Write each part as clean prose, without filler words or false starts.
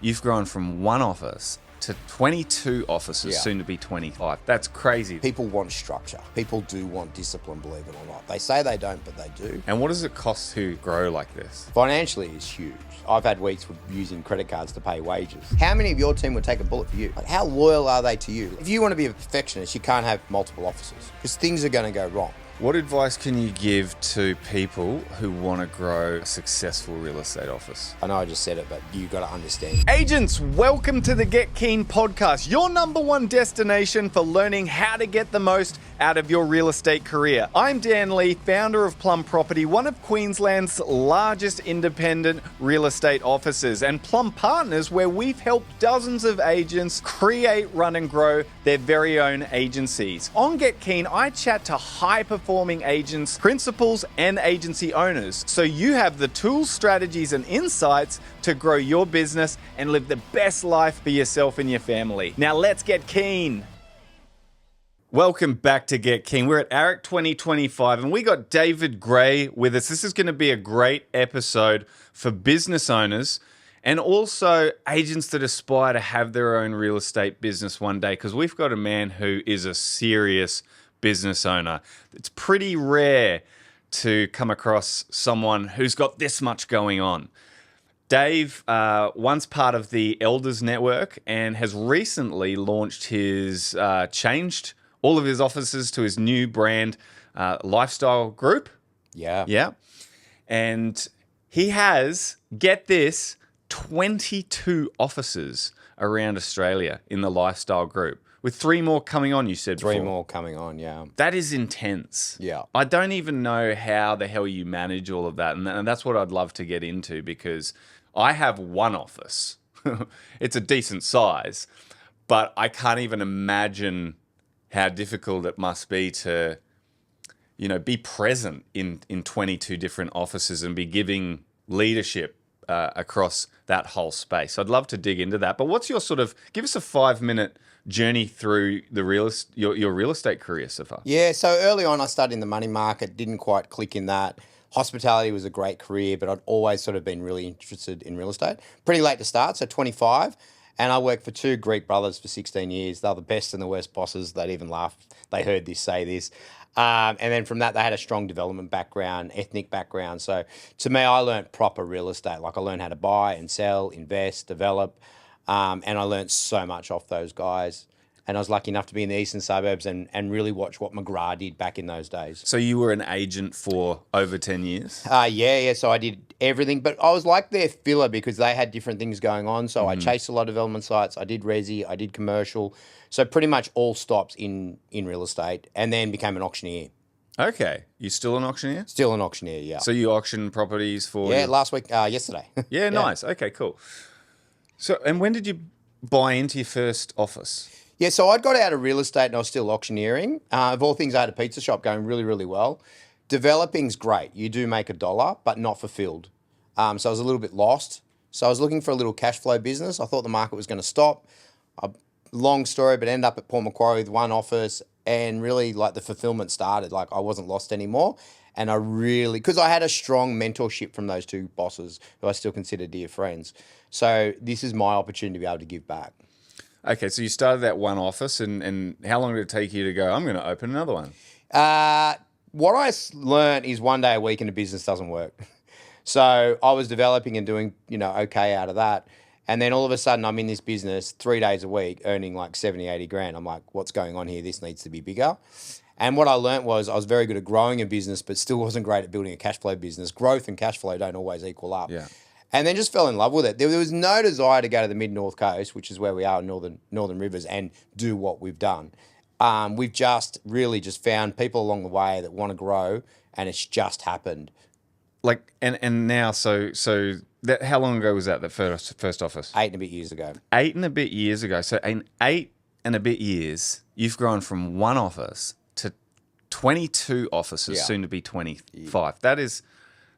You've grown from one office to 22 offices, Yeah. soon to be 25. That's crazy. People want structure. People do want discipline, believe it or not. They say they don't, but they do. And what does it cost to grow like this? Financially, it's huge. I've had weeks with using credit cards to pay wages. How many of your team would take a bullet for you? Like, how loyal are they to you? If you want to be a perfectionist, you can't have multiple offices because things are going to go wrong. What advice can you give to people who want to grow a successful real estate office? I know I just said it, but you got to understand. Agents, welcome to the Get Keen podcast, your number one destination for learning how to get the most out of your real estate career. I'm Dan Lee, founder of Plum Property, one of Queensland's largest independent real estate offices, and Plum Partners, where we've helped dozens of agents create, run and grow their very own agencies. On Get Keen, I chat to high-performing agents, principals, and agency owners, so you have the tools, strategies, and insights to grow your business and live the best life for yourself and your family. Now let's get keen. Welcome back to Get Keen. We're at ARIC 2025 and we got David Gray with us. This is going to be a great episode for business owners and also agents that aspire to have their own real estate business one day, because we've got a man who is a serious business owner. It's pretty rare to come across someone who's got this much going on. Dave, once part of the Elders Network, and has recently launched his, changed all of his offices to his new brand, Lifestyle Group. Yeah. Yeah. And he has, get this, 22 offices around Australia in the Lifestyle Group, with 3 more coming on, you said before. 3 more coming on, yeah. That is intense. Yeah. I don't even know how the hell you manage all of that. And that's what I'd love to get into, because I have one office. It's a decent size, but I can't even imagine how difficult it must be to, be present in 22 different offices and be giving leadership across that whole space. I'd love to dig into that. But what's your give us a 5-minute journey through your real estate career so far? Yeah, so early on I started in the money market, didn't quite click in that. Hospitality was a great career, but I'd always sort of been really interested in real estate. Pretty late to start, so 25. And I worked for 2 Greek brothers for 16 years. They're the best and the worst bosses. They'd even laugh. They heard this, say this. And then from that, they had a strong development background, ethnic background. So to me, I learned proper real estate. Like I learned how to buy and sell, invest, develop. And I learned so much off those guys. And I was lucky enough to be in the eastern suburbs and really watch what McGrath did back in those days. So you were an agent for over 10 years? Yeah. So I did everything, but I was like their filler because they had different things going on. So I chased a lot of development sites. I did resi, I did commercial. So pretty much all stops in real estate, and then became an auctioneer. Okay. You still an auctioneer? Still an auctioneer, yeah. So you auction properties for... Yeah, last week, yesterday. Yeah, nice. Okay, cool. So, and when did you buy into your first office? Yeah, so I'd got out of real estate and I was still auctioneering. Of all things, I had a pizza shop going really, really well. Developing's great. You do make $1, but not fulfilled. So I was a little bit lost. So I was looking for a little cash flow business. I thought the market was going to stop. Long story, but ended up at Port Macquarie with 1 office, and really like the fulfillment started. Like I wasn't lost anymore. And I really, because I had a strong mentorship from those 2 bosses who I still consider dear friends. So this is my opportunity to be able to give back. Okay, so you started that 1 office, and how long did it take you to go, I'm going to open another one? What I learned is 1 day a week in a business doesn't work. So I was developing and doing, okay out of that. And then all of a sudden I'm in this business 3 days a week earning like 70, 80 grand. I'm like, what's going on here? This needs to be bigger. And what I learned was I was very good at growing a business, but still wasn't great at building a cash flow business. Growth and cash flow don't always equal up. Yeah. And then just fell in love with it. There was no desire to go to the mid-north coast, which is where we are in Northern Rivers, and do what we've done. We've just really just found people along the way that want to grow, and it's just happened. Like, and now, so that, how long ago was that, the first office? 8 and a bit years ago. 8 and a bit years ago. So in 8 and a bit years, you've grown from 1 office to 22 offices, soon to be 25. Yeah.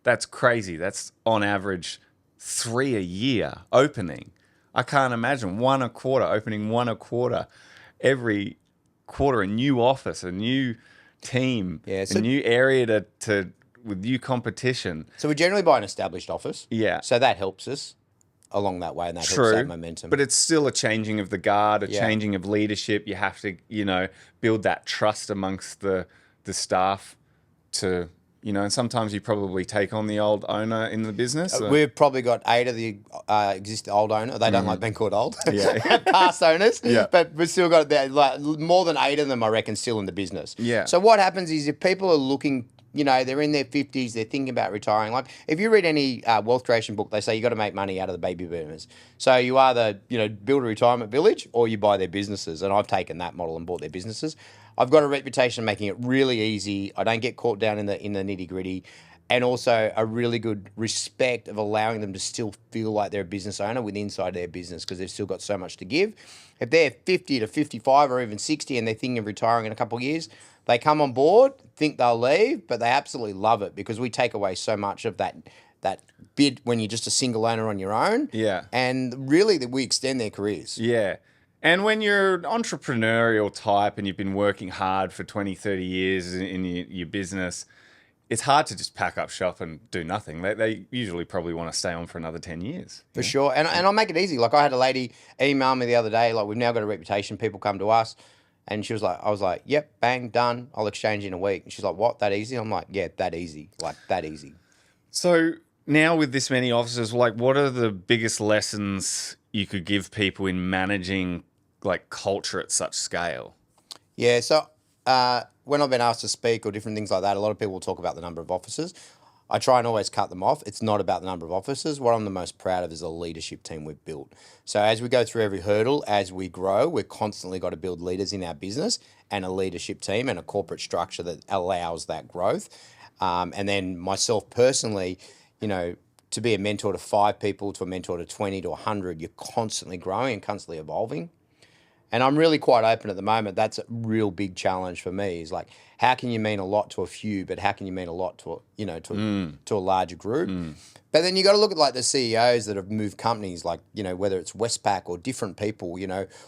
That's crazy. That's on average 3 a year opening. I can't imagine 1 a quarter, opening 1 a quarter. Every quarter, a new office, a new team, a new area to with new competition. So we generally buy an established office. Yeah. So that helps us. along that way, and that helps True, that momentum. but it's still a changing of the guard, a Yeah. changing of leadership. You have to, build that trust amongst the staff to, and sometimes you probably take on the old owner in the business. We've probably got 8 of the existing old owner. They don't like being called old. Yeah. Past owners. Yeah. But we've still got like more than 8 of them, I reckon, still in the business. Yeah. So what happens is if people are looking, they're in their 50s, they're thinking about retiring. Like if you read any wealth creation book, they say you got to make money out of the baby boomers. So you either, build a retirement village or you buy their businesses. And I've taken that model and bought their businesses. I've got a reputation of making it really easy. I don't get caught down in the nitty gritty. And also a really good respect of allowing them to still feel like they're a business owner with inside their business because they've still got so much to give. If they're 50 to 55 or even 60 and they're thinking of retiring in a couple of years, they come on board, think they'll leave, but they absolutely love it because we take away so much of that bit when you're just a single owner on your own. Yeah. And really we extend their careers. Yeah. And when you're an entrepreneurial type and you've been working hard for 20, 30 years in your business, it's hard to just pack up shop and do nothing. They usually probably want to stay on for another 10 years. For sure. And I'll make it easy. Like I had a lady email me the other day, like we've now got a reputation, people come to us. And I was like, yep, bang, done. I'll exchange in a week. And she's like, what, that easy? I'm like, yeah, that easy. Like that easy. So now with this many officers, like what are the biggest lessons you could give people in managing like culture at such scale? Yeah, so when I've been asked to speak or different things like that, a lot of people will talk about the number of officers. I try and always cut them off. It's not about the number of officers. What I'm the most proud of is the leadership team we've built. So as we go through every hurdle, as we grow, we've constantly got to build leaders in our business and a leadership team and a corporate structure that allows that growth. And then myself personally, to be a mentor to 5 people, to a mentor to 20, to 100, you're constantly growing and constantly evolving. And I'm really quite open at the moment. That's a real big challenge for me is like, how can you mean a lot to a few, but how can you mean a lot to a larger group? But then you got to look at like the CEOs that have moved companies, like, whether it's Westpac or different people,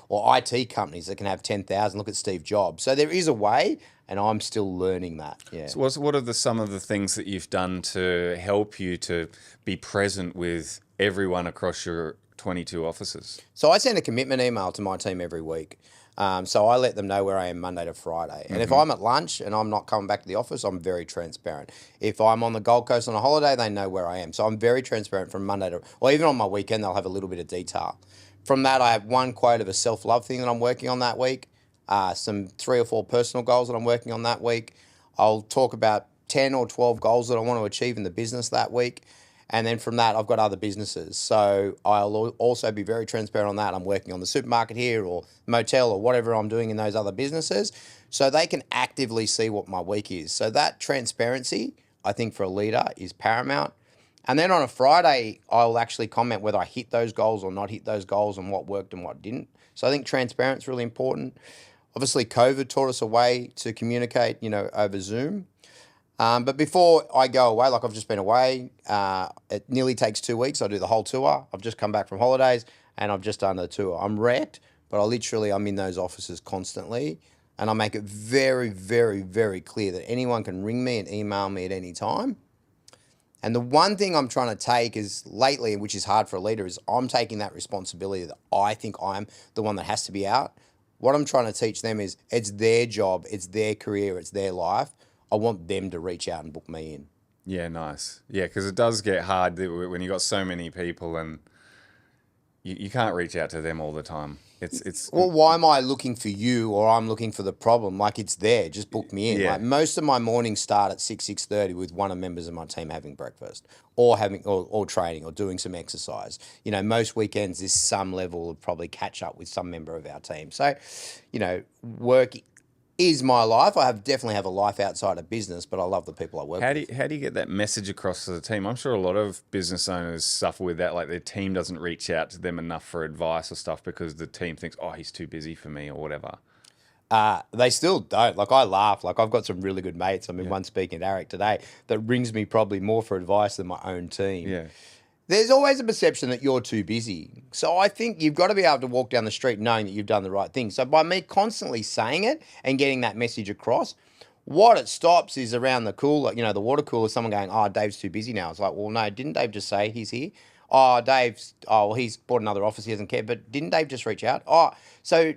or IT companies that can have 10,000. Look at Steve Jobs. So there is a way, and I'm still learning that. Yeah. So what are some of the things that you've done to help you to be present with everyone across your 22 officers? So I send a commitment email to my team every week. So I let them know where I am Monday to Friday. And if I'm at lunch and I'm not coming back to the office, I'm very transparent. If I'm on the Gold Coast on a holiday, they know where I am. So I'm very transparent from Monday to, or even on my weekend, they'll have a little bit of detail. From that, I have one quote of a self-love thing that I'm working on that week, some 3 or 4 personal goals that I'm working on that week. I'll talk about 10 or 12 goals that I want to achieve in the business that week. And then from that, I've got other businesses. So I'll also be very transparent on that. I'm working on the supermarket here or motel or whatever I'm doing in those other businesses. So they can actively see what my week is. So that transparency, I think for a leader is paramount. And then on a Friday, I'll actually comment whether I hit those goals or not hit those goals and what worked and what didn't. So I think transparency is really important. Obviously, COVID taught us a way to communicate, over Zoom. But before I go away, like I've just been away, it nearly takes 2 weeks. I do the whole tour. I've just come back from holidays and I've just done the tour. I'm wrecked, but I'm in those offices constantly. And I make it very, very, very clear that anyone can ring me and email me at any time. And the one thing I'm trying to take is lately, which is hard for a leader, is I'm taking that responsibility that I think I'm the one that has to be out. What I'm trying to teach them is it's their job, it's their career, it's their life. I want them to reach out and book me in. Yeah, nice. Yeah, because it does get hard when you've got so many people and you can't reach out to them all the time. It's Well, why am I looking for you or I'm looking for the problem? Like it's there, just book me in. Yeah. Like most of my mornings start at 6:30 with one of the members of my team having breakfast or training or doing some exercise. Most weekends is some level of probably catch up with some member of our team. So, work is my life. I definitely have a life outside of business, but I love the people I work with. How do you get that message across to the team? I'm sure a lot of business owners suffer with that, like their team doesn't reach out to them enough for advice or stuff because the team thinks, oh, he's too busy for me or whatever. They still don't. Like I laugh. Like I've got some really good mates. I mean, one speaking at Eric today that rings me probably more for advice than my own team. Yeah. There's always a perception that you're too busy. So I think you've got to be able to walk down the street knowing that you've done the right thing. So by me constantly saying it and getting that message across, what it stops is around the cooler, the water cooler, someone going, oh, Dave's too busy now. It's like, well, no, didn't Dave just say he's here? Oh, Dave's, well, he's bought another office. He doesn't care. But didn't Dave just reach out? Oh, so,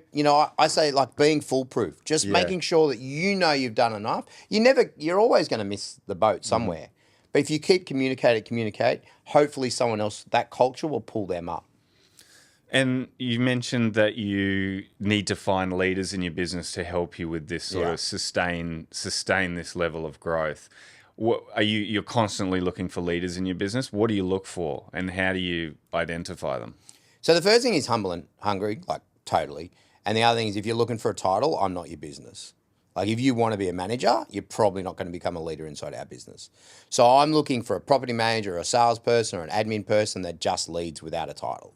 I say like being foolproof, just making sure that you've done enough. You're always going to miss the boat somewhere. But if you keep communicate, hopefully someone else, that culture will pull them up. And you mentioned that you need to find leaders in your business to help you with this sort of sustain this level of growth. You're constantly looking for leaders in your business? What do you look for, and how do you identify them? So the first thing is humble and hungry, like totally. And the other thing is, if you're looking for a title, I'm not your business. Like if you want to be a manager, you're probably not going to become a leader inside our business. So I'm looking for a property manager or a salesperson or an admin person that just leads without a title.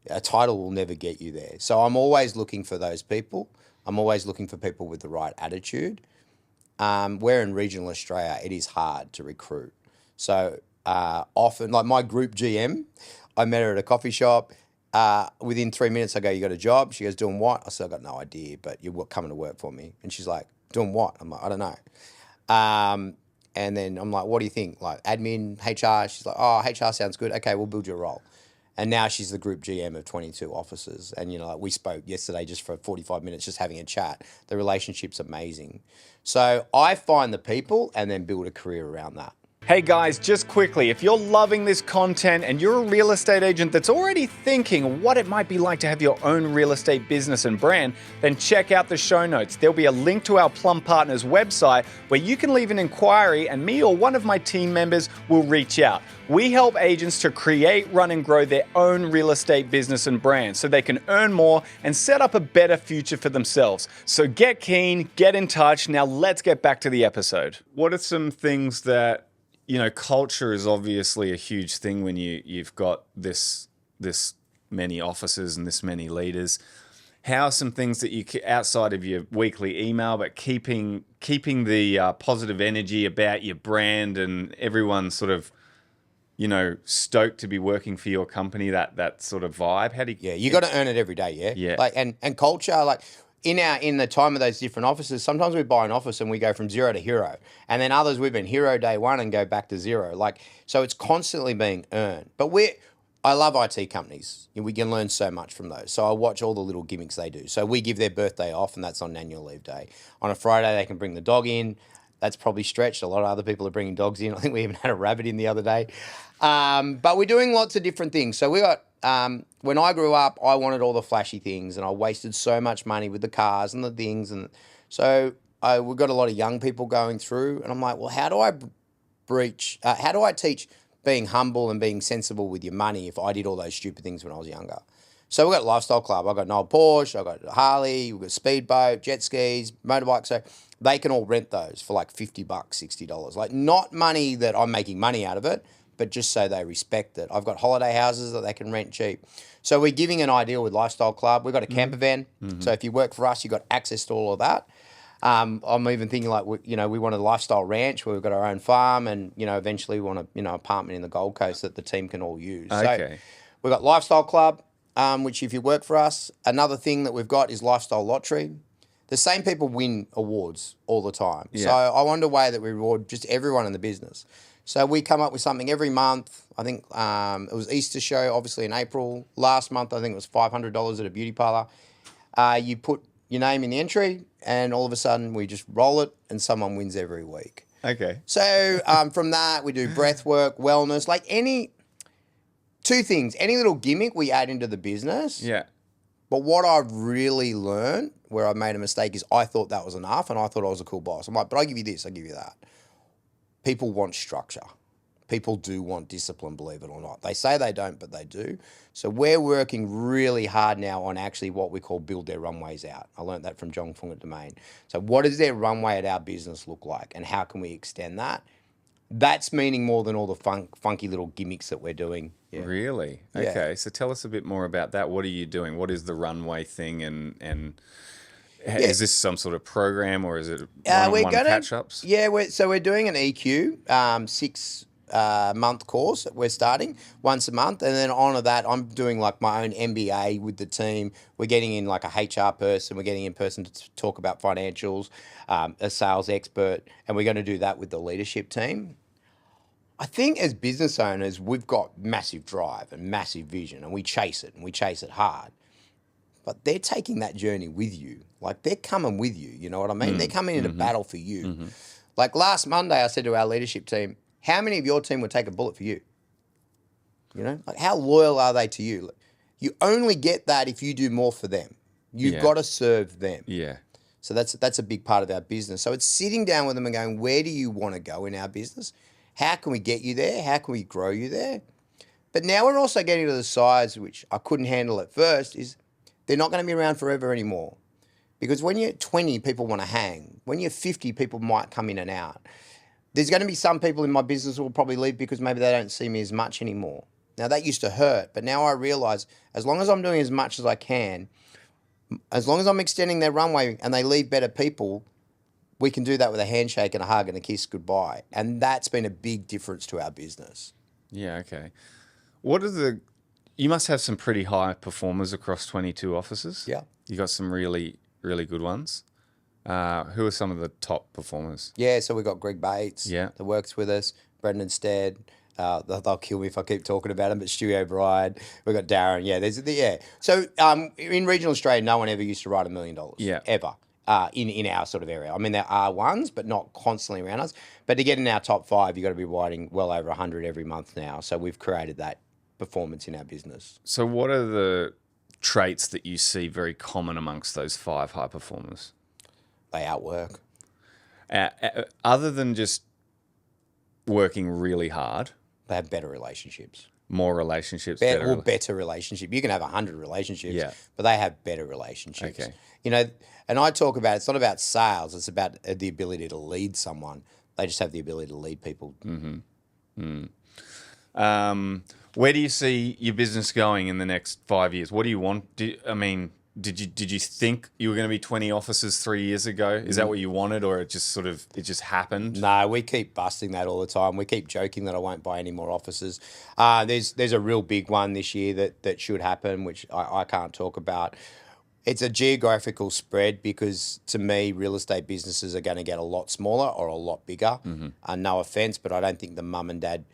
A title will never get you there. So I'm always looking for those people. I'm always looking for people with the right attitude. Where in regional Australia, it is hard to recruit. So often, like my group GM, I met her at a coffee shop. Within 3 minutes, I go, "You got a job?" She goes, "Doing what?" I said, "I got no idea, but you're coming to work for me." And she's like, "Doing what?" I'm like, "I don't know." And then I'm like, "What do you think?" Like admin, HR. She's like, "Oh, HR sounds good. Okay, we'll build you a role." And now she's the group GM of 22 offices. And, like we spoke yesterday just for 45 minutes, just having a chat. The relationship's amazing. So I find the people and then build a career around that. Hey guys, just quickly, if you're loving this content and you're a real estate agent that's already thinking what it might be like to have your own real estate business and brand, then check out the show notes. There'll be a link to our Plum Partners website where you can leave an inquiry and me or one of my team members will reach out. We help agents to create, run and grow their own real estate business and brand so they can earn more and set up a better future for themselves. So get keen, get in touch. Now let's get back to the episode. What are some things that culture is obviously a huge thing when you've got this many offices and this many leaders. How are some things that you, outside of your weekly email, but keeping the positive energy about your brand and everyone sort of, stoked to be working for your company, that sort of vibe? How do you... Yeah, you got to earn it every day, yeah? Yeah. Like, and culture, like... In the time of those different offices, sometimes we buy an office and we go from 0 to hero. And then others, we've been hero day one and go back to 0. So it's constantly being earned. But I love IT companies. We can learn so much from those. So I watch all the little gimmicks they do. So we give their birthday off, and that's on annual leave day. On a Friday, they can bring the dog in. That's probably stretched. A lot of other people are bringing dogs in. I think we even had a rabbit in the other day. But we're doing lots of different things. So we got... when I grew up, I wanted all the flashy things, and I wasted so much money with the cars and the things. And so we've got a lot of young people going through, and I'm like, well, how do I teach being humble and being sensible with your money if I did all those stupid things when I was younger? So we've got a lifestyle club. I've got an old Porsche, I've got a Harley, we've got speedboat, jet skis, motorbike. So they can all rent those for like $50, $60. Like not money that I'm making money out of it, but just so they respect it. I've got holiday houses that they can rent cheap. So we're giving an ideal with Lifestyle Club. We've got a camper van. Mm-hmm. So if you work for us, you've got access to all of that. I'm even thinking like, we want a lifestyle ranch where we've got our own farm and, eventually we want a, apartment in the Gold Coast that the team can all use. Okay. So we've got Lifestyle Club, which if you work for us, another thing that we've got is Lifestyle Lottery. The same people win awards all the time. Yeah. So I want a way that we reward just everyone in the business. So we come up with something every month. I think it was Easter show, obviously in April. Last month, I think it was $500 at a beauty parlour. You put your name in the entry, and all of a sudden we just roll it, and someone wins every week. Okay. So from that, we do breath work, wellness, like two things. Any little gimmick we add into the business. Yeah. But what I've really learned, where I've made a mistake, is I thought that was enough, and I thought I was a cool boss. I'm like, but I give you this, I give you that. People want structure. People do want discipline, believe it or not. They say they don't, but they do. So we're working really hard now on actually what we call build their runways out. I learned that from John Fung at Domain. So what does their runway at our business look like, and how can we extend that? That's meaning more than all the funky little gimmicks that we're doing. Yeah. Really? Okay. Yeah. So tell us a bit more about that. What are you doing? What is the runway thing, and is this some sort of program, or is it one-on-one catch-ups? Yeah, we're doing an EQ 6-month course that we're starting once a month, and then on to that, I'm doing like my own MBA with the team. We're getting in like a HR person, we're getting in person to talk about financials, a sales expert, and we're going to do that with the leadership team. I think as business owners, we've got massive drive and massive vision, and we chase it, and we chase it hard. But they're taking that journey with you. Like, they're coming with you. You know what I mean? They're coming in a battle for you. Like last Monday, I said to our leadership team, how many of your team would take a bullet for you? You know, like, how loyal are they to you? You only get that if you do more for them. You've got to serve them. Yeah. So that's a big part of our business. So it's sitting down with them and going, where do you want to go in our business? How can we get you there? How can we grow you there? But now we're also getting to the size, which I couldn't handle at first, is they're not going to be around forever anymore. Because when you're 20, people want to hang. When you're 50, people might come in and out. There's going to be some people in my business who will probably leave because maybe they don't see me as much anymore. Now, that used to hurt, but now I realize as long as I'm doing as much as I can, as long as I'm extending their runway and they leave better people, we can do that with a handshake and a hug and a kiss goodbye. And that's been a big difference to our business. Yeah, okay. You must have some pretty high performers across 22 offices. Yeah. You got some really, really good ones. Who are some of the top performers? Yeah, so we've got Greg Bates that works with us, Brendan Stead. They'll kill me if I keep talking about him, but Stewie O'Brien. We've got Darren. Yeah, So in regional Australia, no one ever used to write $1 million. Yeah. Ever. In our sort of area. I mean, there are ones, but not constantly around us. But to get in our top 5, you've got to be writing well over 100 every month now. So we've created that performance in our business. So what are the traits that you see very common amongst those 5 high performers? They outwork. Other than just working really hard, They have better relationships. more relationships, Better relationship. You can have 100 relationships, but they have better relationships. Okay. You know, and I talk about, it's not about sales, it's about the ability to lead someone. They just have the ability to lead people. Where do you see your business going in the next 5 years? What do you want? Did you think you were going to be 20 offices 3 years ago? Is that what you wanted, or it just happened? No, we keep busting that all the time. We keep joking that I won't buy any more offices. There's a real big one this year that should happen, which I can't talk about. It's a geographical spread because, to me, real estate businesses are going to get a lot smaller or a lot bigger. No offence, but I don't think the mum and dad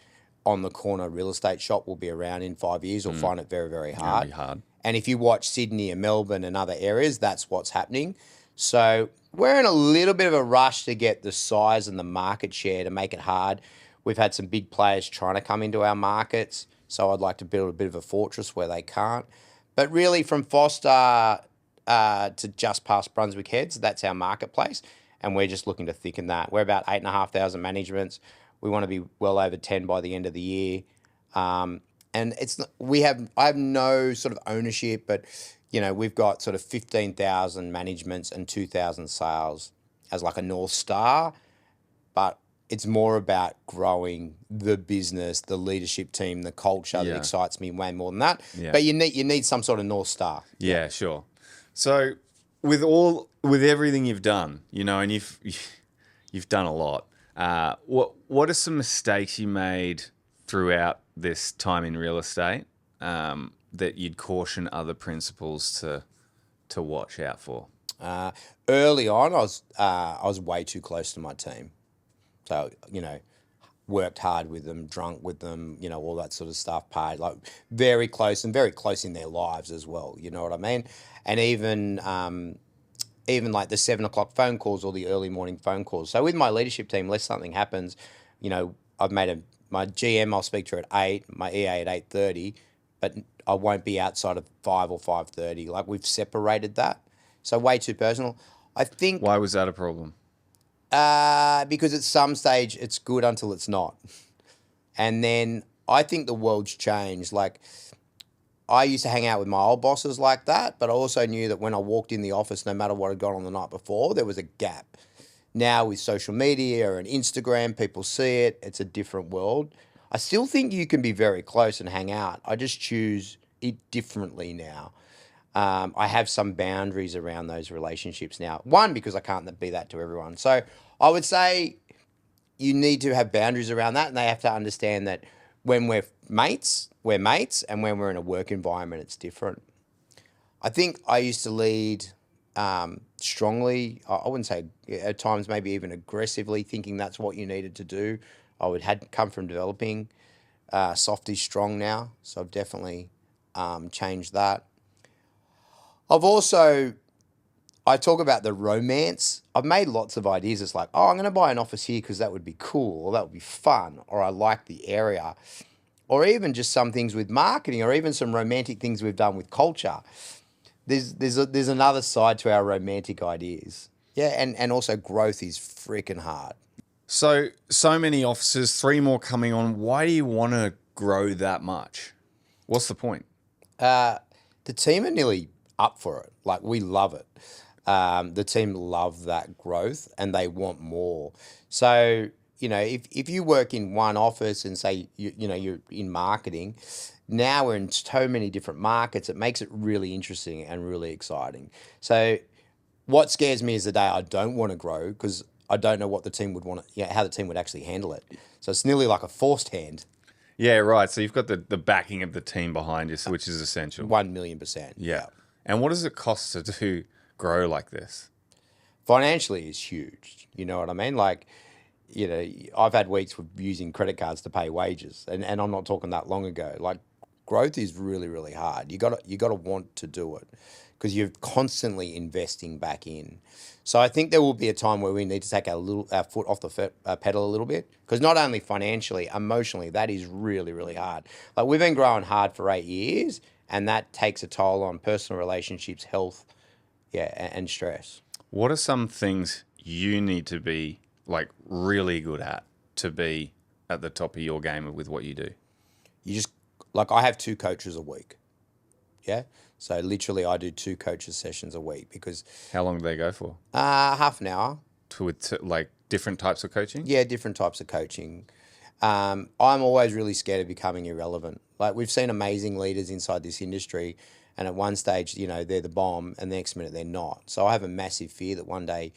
on the corner real estate shop will be around in 5 years or find it very, very hard. Really hard. And if you watch Sydney and Melbourne and other areas, that's what's happening. So we're in a little bit of a rush to get the size and the market share to make it hard. We've had some big players trying to come into our markets, so I'd like to build a bit of a fortress where they can't. But really, from Foster to just past Brunswick Heads, that's our marketplace, and we're just looking to thicken that. We're about 8,500 managements. We want to be well over 10 by the end of the year. And I have no sort of ownership, but we've got sort of 15,000 managements and 2,000 sales as like a North Star, but it's more about growing the business, the leadership team, the culture that excites me way more than that. Yeah. But you need some sort of North Star. Yeah, sure. So with everything you've done, and you've done a lot. What are some mistakes you made throughout this time in real estate that you'd caution other principals to watch out for? Early on, I was way too close to my team, so worked hard with them, drunk with them, all that sort of stuff. Paid like very close in their lives as well. You know what I mean? And even like the 7 o'clock phone calls or the early morning phone calls. So with my leadership team, unless something happens, I've made my GM, I'll speak to her at 8, my EA at 8:30, but I won't be outside of 5 or 5:30. Like, we've separated that. So way too personal. I think. Why was that a problem? Because at some stage it's good until it's not. And then I think the world's changed. Like, I used to hang out with my old bosses like that, but I also knew that when I walked in the office, no matter what had gone on the night before, there was a gap. Now with social media and Instagram, people see it. It's a different world. I still think you can be very close and hang out. I just choose it differently now. I have some boundaries around those relationships now. One, because I can't be that to everyone. So I would say you need to have boundaries around that, and they have to understand that when we're mates, and when we're in a work environment, it's different. I think I used to lead strongly. I wouldn't say at times maybe even aggressively, thinking that's what you needed to do. I would had come from developing. Softy's strong now, so I've definitely changed that. I talk about the romance. I've made lots of ideas. It's like, oh, I'm going to buy an office here because that would be cool, or that would be fun, or I like the area, or even just some things with marketing, or even some romantic things we've done with culture. There's another side to our romantic ideas. Yeah, and also growth is freaking hard. So many offices, 3 more coming on. Why do you want to grow that much? What's the point? The team are nearly up for it. Like, we love it. The team love that growth and they want more. So, if you work in one office and say, you're in marketing, now we're in so many different markets, it makes it really interesting and really exciting. So what scares me is the day I don't want to grow because I don't know what the team would want to, how the team would actually handle it. So it's nearly like a forced hand. Yeah, right. So you've got the backing of the team behind you, which is essential. 1,000,000%. Yeah. And what does it cost to grow like this? Financially is huge. You know what I mean? Like, I've had weeks with using credit cards to pay wages, and I'm not talking that long ago. Like, growth is really, really hard. You gotta want to do it because you're constantly investing back in. So I think there will be a time where we need to take our foot off the pedal a little bit, because not only financially, emotionally, that is really, really hard. Like, we've been growing hard for 8 years, and that takes a toll on personal relationships, health, and stress. What are some things you need to be like really good at to be at the top of your game with what you do? You just, like, I have 2 coaches a week. Yeah. So literally I do 2 coaches sessions a week because. How long do they go for? Half an hour. With like different types of coaching? Yeah, different types of coaching. I'm always really scared of becoming irrelevant. Like, we've seen amazing leaders inside this industry, and at one stage, they're the bomb, and the next minute they're not. So I have a massive fear that one day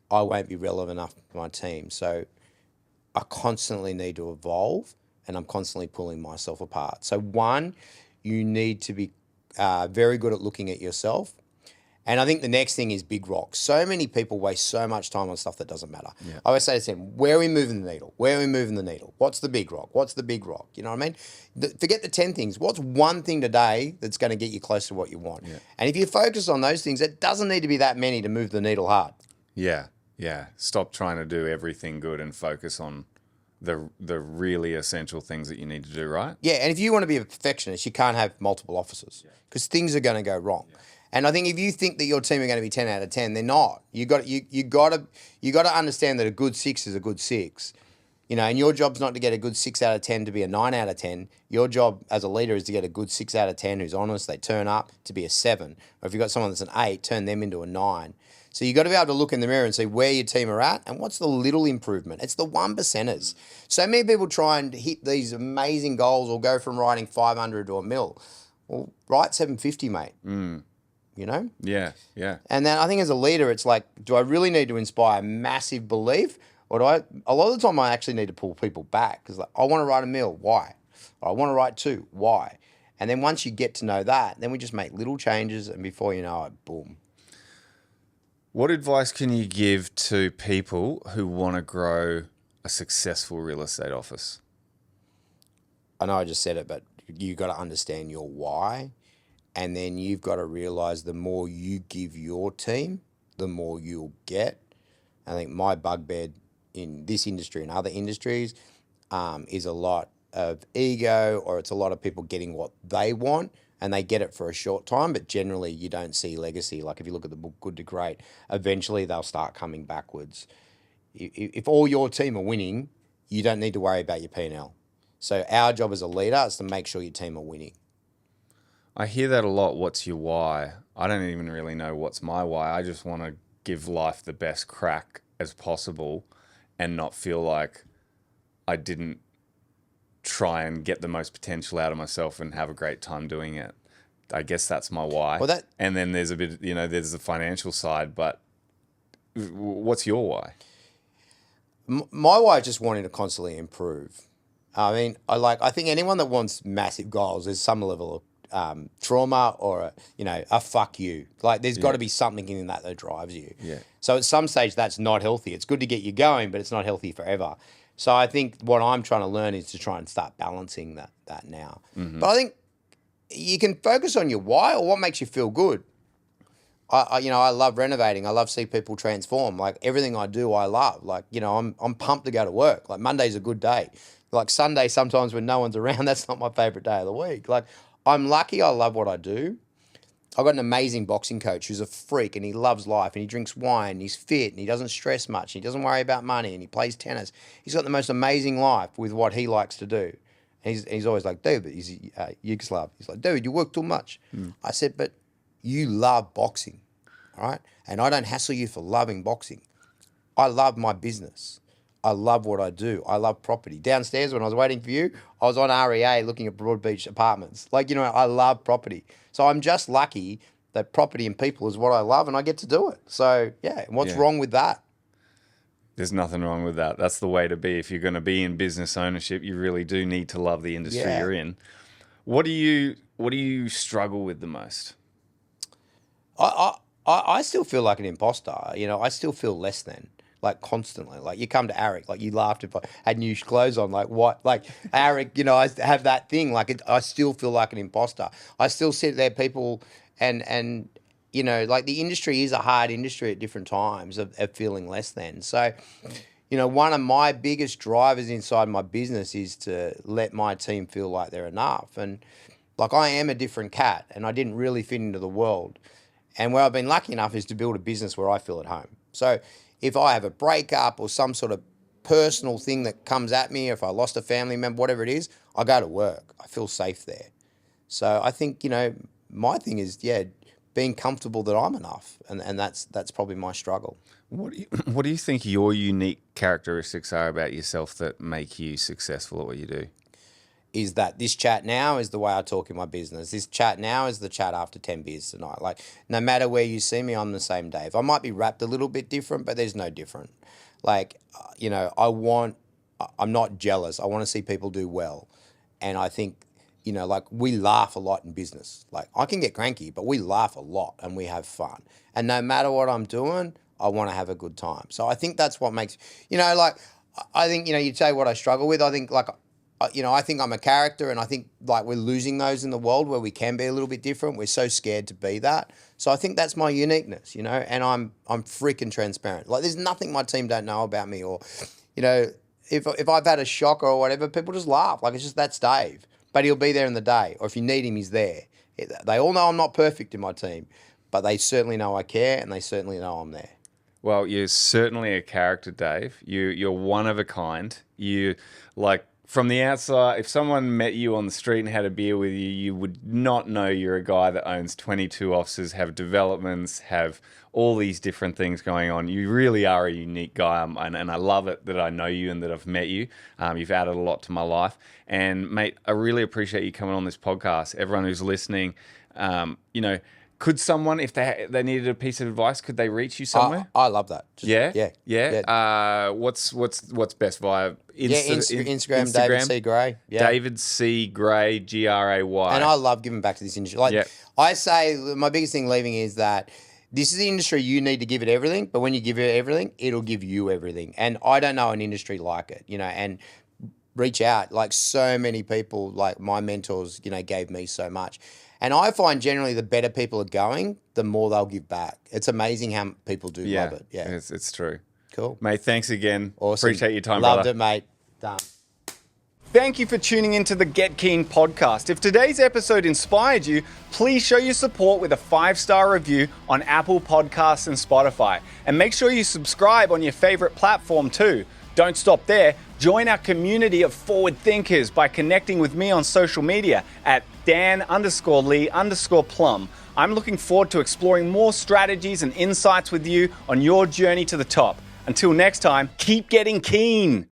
I won't be relevant enough to my team. So I constantly need to evolve, and I'm constantly pulling myself apart. So one, you need to be very good at looking at yourself. And I think the next thing is big rocks. So many people waste so much time on stuff that doesn't matter. Yeah. I always say to them, where are we moving the needle? Where are we moving the needle? What's the big rock? What's the big rock? You know what I mean? Forget the 10 things. What's one thing today that's going to get you close to what you want? Yeah. And if you focus on those things, it doesn't need to be that many to move the needle hard. Yeah, yeah. Stop trying to do everything good and focus on the really essential things that you need to do, right? Yeah, and if you want to be a perfectionist, you can't have multiple offices because things are going to go wrong. Yeah. And I think if you think that your team are going to be 10 out of 10, they're not. You got to understand that a good 6 is a good 6. And your job's not to get a good 6 out of 10 to be a 9 out of 10. Your job as a leader is to get a good 6 out of 10 who's honest, they turn up, to be a 7. Or if you've got someone that's an 8, turn them into a 9. So you got to be able to look in the mirror and see where your team are at and what's the little improvement. It's the 1%ers. So many people try and hit these amazing goals or go from writing 500 to a mil. Well, write 750, mate. Yeah, yeah. And then I think as a leader, it's like, do I really need to inspire massive belief, or a lot of the time I actually need to pull people back because, like, I want to write a mil, why? Or I want to write 2, why? And then once you get to know that, then we just make little changes, and before you know it, boom. What advice can you give to people who want to grow a successful real estate office? I know I just said it, but you got to understand your why. And then you've got to realize the more you give your team, the more you'll get. I think my bugbear in this industry and other industries is a lot of ego, or it's a lot of people getting what they want and they get it for a short time, but generally you don't see legacy. Like, if you look at the book Good to Great, eventually they'll start coming backwards. If all your team are winning, you don't need to worry about your P&L. So our job as a leader is to make sure your team are winning. I hear that a lot. What's your why? I don't even really know what's my why. I just want to give life the best crack as possible and not feel like I didn't try and get the most potential out of myself and have a great time doing it. I guess that's my why. And then there's a bit, there's the financial side, but what's your why? My why is just wanting to constantly improve. I mean, I think anyone that wants massive goals, there's some level of trauma or a fuck you. Like, there's got to be something in that drives you. Yeah. So at some stage that's not healthy. It's good to get you going, but it's not healthy forever. So I think what I'm trying to learn is to try and start balancing that now. But I think you can focus on your why or what makes you feel good. I love renovating. I love see people transform. Like everything I do, I love. Like, I'm pumped to go to work. Like Monday's a good day. Like Sunday, sometimes when no one's around, that's not my favorite day of the week. Like I'm lucky. I love what I do. I've got an amazing boxing coach who's a freak and he loves life and he drinks wine and he's fit and he doesn't stress much. He doesn't worry about money and he plays tennis. He's got the most amazing life with what he likes to do. He's always like, dude, he's Yugoslav. He's like, dude, you work too much. I said, but you love boxing, all right? And I don't hassle you for loving boxing. I love my business. I love what I do. I love property. Downstairs when I was waiting for you, I was on REA looking at Broadbeach apartments. Like, I love property. So I'm just lucky that property and people is what I love and I get to do it. So, yeah, what's wrong with that? There's nothing wrong with that. That's the way to be. If you're going to be in business ownership, you really do need to love the industry you're in. What do you struggle with the most? I still feel like an imposter. I still feel less than. Like constantly, like you come to Arik, like you laughed if I had new clothes on, like what, like Arik, I have that thing, like I still feel like an imposter. I still sit there, people, and like the industry is a hard industry at different times of feeling less than. So, one of my biggest drivers inside my business is to let my team feel like they're enough. And like I am a different cat and I didn't really fit into the world. And where I've been lucky enough is to build a business where I feel at home. So if I have a breakup or some sort of personal thing that comes at me, or if I lost a family member, whatever it is, I go to work. I feel safe there. So I think, my thing is, being comfortable that I'm enough. And that's probably my struggle. What do you think your unique characteristics are about yourself that make you successful at what you do? Is that this chat now is the way I talk in my business. This chat now is the chat after 10 beers tonight. Like, no matter where you see me, I'm the same Dave. I might be wrapped a little bit different, but there's no different. Like, I'm not jealous. I want to see people do well. And I think, like we laugh a lot in business. Like I can get cranky, but we laugh a lot and we have fun. And no matter what I'm doing, I want to have a good time. So I think that's what makes, I think, you'd say what I struggle with. I think I think I'm a character and I think like we're losing those in the world where we can be a little bit different. We're so scared to be that. So I think that's my uniqueness, and I'm freaking transparent. Like there's nothing my team don't know about me or, if I've had a shock or whatever, people just laugh. Like it's just that's Dave, but he'll be there in the day. Or if you need him, he's there. They all know I'm not perfect in my team, but they certainly know I care and they certainly know I'm there. Well, you're certainly a character, Dave. You're one of a kind. From the outside, if someone met you on the street and had a beer with you, you would not know you're a guy that owns 22 offices, have developments, have all these different things going on. You really are a unique guy, and I love it that I know you and that I've met you. You've added a lot to my life. And, mate, I really appreciate you coming on this podcast. Everyone who's listening, could someone, if they needed a piece of advice, could they reach you somewhere? I love that. Yeah. What's best via Instagram, David C. Gray. Yeah. David C. Gray, Gray. And I love giving back to this industry. I say my biggest thing leaving is that this is the industry you need to give it everything, but when you give it everything, it'll give you everything. And I don't know an industry like it, and reach out. Like so many people, like my mentors, gave me so much. And I find generally the better people are going, the more they'll give back. It's amazing how people do love it. Yeah, it's true. Cool. Mate, thanks again. Awesome. Appreciate your time, Loved brother. it, mate. Done. Thank you for tuning into the Get Keen podcast. If today's episode inspired you, please show your support with a 5-star review on Apple Podcasts and Spotify. And make sure you subscribe on your favorite platform too. Don't stop there. Join our community of forward thinkers by connecting with me on social media at Dan_Lee_Plum. I'm looking forward to exploring more strategies and insights with you on your journey to the top. Until next time, keep getting keen.